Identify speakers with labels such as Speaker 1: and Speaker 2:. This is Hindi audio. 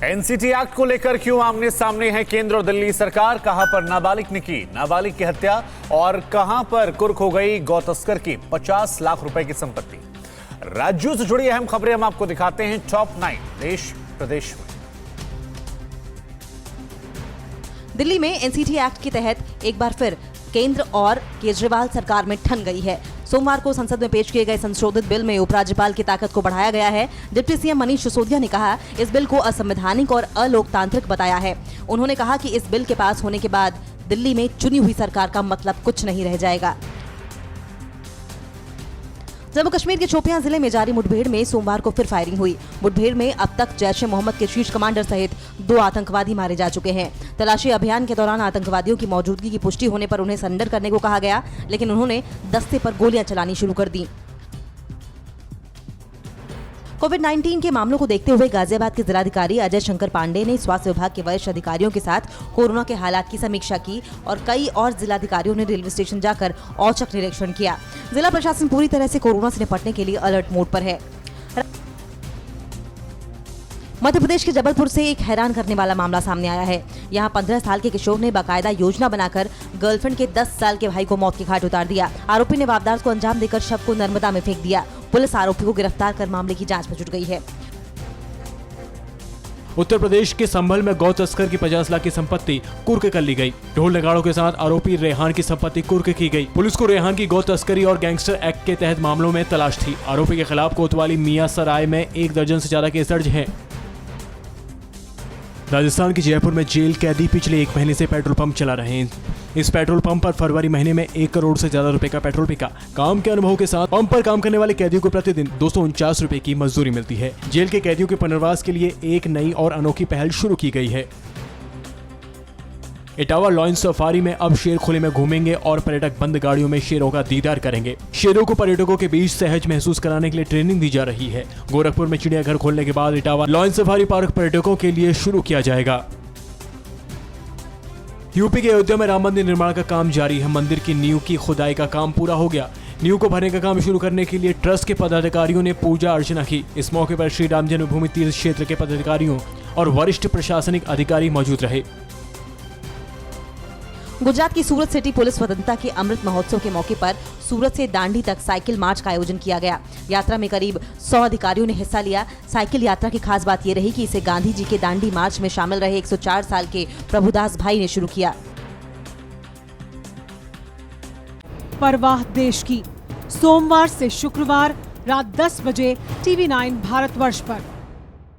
Speaker 1: एनसीटी एक्ट को लेकर क्यों आमने सामने है केंद्र और दिल्ली सरकार? कहां पर नाबालिग ने की नाबालिग की हत्या और कहां पर कुर्क हो गई गौ तस्कर की 50 लाख रुपए की संपत्ति? राज्यों से जुड़ी अहम खबरें हम आपको दिखाते हैं टॉप 9 देश प्रदेश में।
Speaker 2: दिल्ली में एनसीटी एक्ट के तहत एक बार फिर केंद्र और केजरीवाल सरकार में ठन गई है। सोमवार को संसद में पेश किए गए संशोधित बिल में उपराज्यपाल की ताकत को बढ़ाया गया है। डिप्टी सीएम मनीष सिसोदिया ने कहा, इस बिल को असंवैधानिक और अलोकतांत्रिक बताया है। उन्होंने कहा कि इस बिल के पास होने के बाद दिल्ली में चुनी हुई सरकार का मतलब कुछ नहीं रह जाएगा। जम्मू कश्मीर के शोपियां जिले में जारी मुठभेड़ में सोमवार को फिर फायरिंग हुई। मुठभेड़ में अब तक जैश-ए-मोहम्मद के शीर्ष कमांडर सहित 2 आतंकवादी मारे जा चुके हैं। तलाशी अभियान के दौरान आतंकवादियों की मौजूदगी की पुष्टि होने पर उन्हें सरेंडर करने को कहा गया, लेकिन उन्होंने दस्ते पर गोलियां चलानी शुरू कर दी। कोविड-19 के मामलों को देखते हुए गाजियाबाद के जिलाधिकारी अजय शंकर पांडे ने स्वास्थ्य विभाग के वरिष्ठ अधिकारियों के साथ कोरोना के हालात की समीक्षा की और कई और जिलाधिकारियों ने रेलवे स्टेशन जाकर औचक निरीक्षण किया। जिला प्रशासन पूरी तरह से कोरोना से निपटने के लिए अलर्ट मोड पर है। मध्य प्रदेश के जबलपुर से एक हैरान करने वाला मामला सामने आया है। यहाँ 15 साल के किशोर ने बाकायदा योजना बनाकर गर्लफ्रेंड के 10 साल के भाई को मौत के घाट उतार दिया। आरोपी ने वारदात को अंजाम देकर शव को नर्मदा में फेंक दिया। पुलिस आरोपी को गिरफ्तार कर मामले की जांच में जुट गई है।
Speaker 3: उत्तर प्रदेश के संभल में गौ तस्कर की 50 लाख की संपत्ति कुर्क कर ली गई। ढोल नगाड़ों के साथ आरोपी रेहान की संपत्ति कुर्क की गई। पुलिस को रेहान की गौ तस्करी और गैंगस्टर एक्ट के तहत मामलों में तलाश थी। आरोपी के खिलाफ कोतवाली मियां सराय में 1 दर्जन से ज्यादा केस दर्ज हैं। राजस्थान के जयपुर में जेल कैदी पिछले 1 महीने से पेट्रोल पंप चला रहे हैं। इस पेट्रोल पंप पर फरवरी महीने में 1 करोड़ से ज्यादा रुपए का पेट्रोल बिका। काम के अनुभव के साथ पंप पर काम करने वाले कैदियों को प्रतिदिन 249 रुपए की मजदूरी मिलती है। जेल के कैदियों के पुनर्वास के लिए एक नई और अनोखी पहल शुरू की गई है। इटावा लॉयन सफारी में अब शेर खुले में घूमेंगे और पर्यटक बंद गाड़ियों में शेरों का दीदार करेंगे। शेरों को पर्यटकों के बीच सहज महसूस कराने के लिए ट्रेनिंग दी जा रही है। गोरखपुर में चिड़ियाघर खोलने के बाद इटावा लॉयन सफारी पार्क पर्यटकों के लिए शुरू किया जाएगा। यूपी के अयोध्या में राम मंदिर निर्माण का काम जारी है। मंदिर की नींव की खुदाई का काम पूरा हो गया। नींव को भरने का काम शुरू करने के लिए ट्रस्ट के पदाधिकारियों ने पूजा अर्चना की। इस मौके पर श्री राम जन्मभूमि तीर्थ क्षेत्र के पदाधिकारियों और वरिष्ठ प्रशासनिक अधिकारी मौजूद रहे।
Speaker 2: गुजरात की सूरत सिटी पुलिस स्वतंत्रता के अमृत महोत्सव के मौके पर सूरत से दांडी तक साइकिल मार्च का आयोजन किया गया। यात्रा में करीब 100 अधिकारियों ने हिस्सा लिया। साइकिल यात्रा की खास बात ये रही कि इसे गांधी जी के दांडी मार्च में शामिल रहे 104 साल के प्रभुदास भाई ने शुरू किया।
Speaker 4: परवाह देश की, सोमवार से शुक्रवार रात 10 बजे TV9 भारतवर्ष पर।